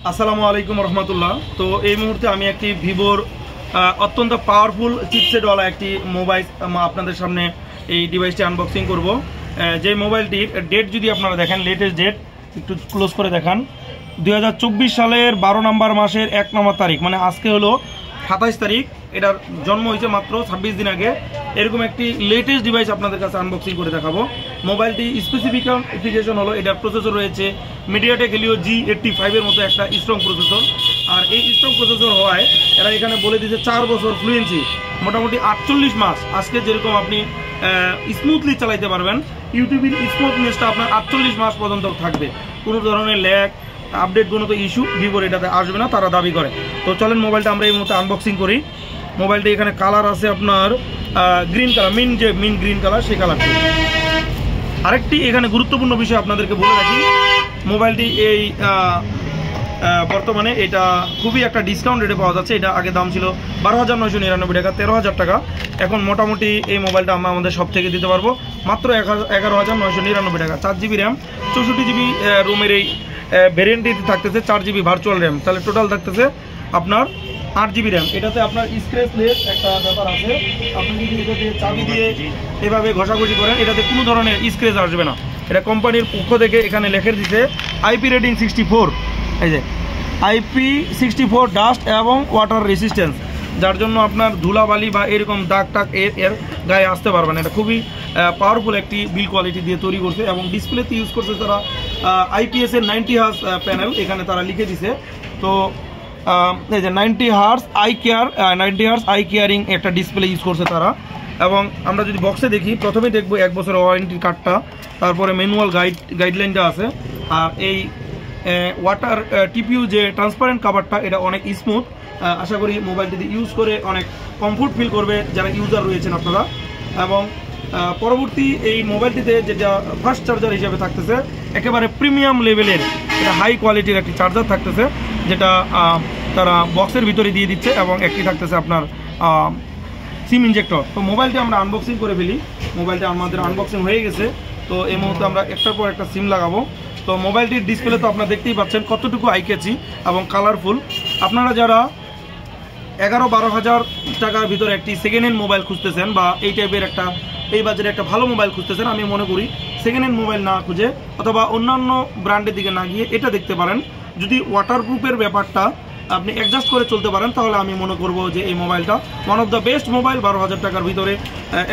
আসসালামু আলাইকুম রহমতুল্লাহ। তো এই মুহূর্তে আমি একটি ভিভোর অত্যন্ত পাওয়ারফুল চিপসেটওয়ালা একটি মোবাইল আপনাদের সামনে এই ডিভাইসটি আনবক্সিং করব। যে মোবাইলটির ডেট যদি আপনারা দেখেন, লেটেস্ট ডেট একটু ক্লোজ করে দেখান, 2024 সালের 12 নম্বর মাসের 1 নম্বর তারিখ, মানে আজকে হলো 27 তারিখ। এটার জন্ম হয়েছে মাত্র 26 দিন আগে। এরকম একটি লেটেস্ট ডিভাইস আপনাদের কাছে আনবক্সিং করে দেখাবো। মোবাইলটি স্পেসিফিকেশন হলো, এটার প্রসেসর রয়েছে মিডিয়াটেক হেলিও G85 এর মতো একটা স্ট্রং প্রসেসর। আর এই স্ট্রং প্রসেসর হওয়ায় এরা এখানে বলে দিয়েছে 4 বছর ফ্লুয়েন্সি, মোটামুটি 48 মাস। আজকে যেরকম আপনি স্মুথলি চালাইতে পারবেন, ইউটিউবের স্মুথনেসটা আপনার 48 মাস পর্যন্ত থাকবে। কোনো ধরনের ল্যাগ আপডেটগুলো তো ইস্যু ভিভোর এটাতে আসবে না, তারা দাবি করে। তো চলেন মোবাইলটা আমরা এই মুহূর্তে আনবক্সিং করি। মোবাইলটি এখানে কালার আছে আপনার গ্রিন কালার, মিন গ্রিন কালার, সেই কালারটি। আরেকটি এখানে গুরুত্বপূর্ণ বিষয় আপনাদেরকে বলে রাখি, মোবাইলটি এই বর্তমানে এটা খুবই একটা ডিসকাউন্ট রেটে পাওয়া যাচ্ছে। এটা আগে দাম ছিল 12,999 টাকা, 13,000 টাকা। এখন মোটামুটি এই মোবাইলটা আমরা আমাদের সব থেকে দিতে পারবো মাত্র 11,999 টাকা। 4GB র্যাম, 64GB রুমের এই ভ্যারিয়েন্টটি থাকতেছে, 4GB ভার্চুয়াল র্যাম, তাহলে টোটাল থাকতেছে আপনার 8GB র্যাম। এটাতে আপনার স্ক্র্যাচলেস একটা ব্যাপার আছে, আপনি যদি এটাতে চাবি দিয়ে এভাবে ঘষাঘষি করেন, এটাতে কোনো ধরনের স্ক্র্যাচ আসবে না। এটা কোম্পানির পক্ষ থেকে এখানে লিখে দিচ্ছে IP রেটিং 64, এই যে IP64 ডাস্ট এবং ওয়াটার রেসিস্ট্যান্স, যার জন্য আপনার ধুলাবালি বা এরকম দাগ টাগ এর গায়ে আসতে পারবে না। এটা খুবই পাওয়ারফুল একটি বিল কোয়ালিটি দিয়ে তৈরি করছে এবং ডিসপ্লেতে ইউজ করছে তারা IPS এর 90 হার্জ প্যানেল, এখানে তারা লিখে দিছে। তো এই যে 90 হার্জ আই কেয়ারিং একটা ডিসপ্লে ইউজ করছে তারা। এবং আমরা যদি বক্সে দেখি, প্রথমে দেখবো 1 বছরের ওয়ারেন্টির কার্ডটা, তারপরে ম্যানুয়াল গাইডলাইনটা আছে। আর এই ওয়াটার টিপিউ যে ট্রান্সপারেন্ট কাভারটা, এটা অনেক স্মুথ। আশা করি মোবাইলটি ইউজ করে অনেক কমফোর্ট ফিল করবে যারা ইউজার রয়েছেন আপনারা। এবং পরবর্তী এই মোবাইলটিতে যেটা ফাস্ট চার্জার হিসেবে থাকতেছে, একেবারে প্রিমিয়াম লেভেলের এটা হাই কোয়ালিটির একটি চার্জার থাকতেছে, যেটা তারা বক্সের ভিতরে দিয়ে দিচ্ছে। এবং একটি থাকতেছে আপনার সিম ইনজেক্টর। তো মোবাইলটি আমরা আনবক্সিং করে ফেলি। মোবাইলটি আমাদের আনবক্সিং হয়ে গেছে। তো এই মুহূর্তে আমরা একটার পর একটা সিম লাগাবো। তো মোবাইলটির ডিসপ্লে তো আপনারা দেখতেই পাচ্ছেন কতটুকু আইকেচি এবং কালারফুল। আপনারা যারা 11-12 হাজার টাকার ভিতরে একটি সেকেন্ড হ্যান্ড মোবাইল খুঁজতেছেন বা এই টাইপের একটা এই বাজারে একটা ভালো মোবাইল খুঁজতেছেন, আমি মনে করি সেকেন্ড হ্যান্ড মোবাইল না খুঁজে অথবা অন্যান্য ব্র্যান্ডের দিকে না গিয়ে এটা দেখতে পারেন। যদি ওয়াটারপ্রুফের ব্যাপারটা আপনি অ্যাডজাস্ট করে চলতে পারেন, তাহলে আমি মনে করব যে এই মোবাইলটা one of the best mobile 12,000 টাকার ভিতরে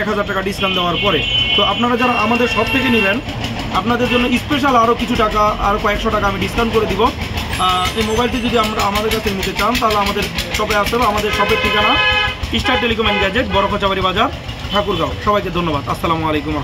1,000 টাকা ডিসকাউন্ট দেওয়ার পরে। তো আপনারা যারা আমাদের শপ থেকে নেবেন, আপনাদের জন্য স্পেশাল আরও কিছু টাকা, আরও কয়েকশো টাকা আমি ডিসকাউন্ট করে দিব। এই মোবাইলটি যদি আমরা আমাদের কাছে নিতে চান, তাহলে আমাদের শপে আসতে হবে। আমাদের শপের ঠিকানা স্টার টেলিকম অ্যান্ড গ্যাজেট, বড় খোঁচাবাড়ি বাজার, ঠাকুরগাঁও। সবাইকে ধন্যবাদ। আসসালামু আলাইকুম।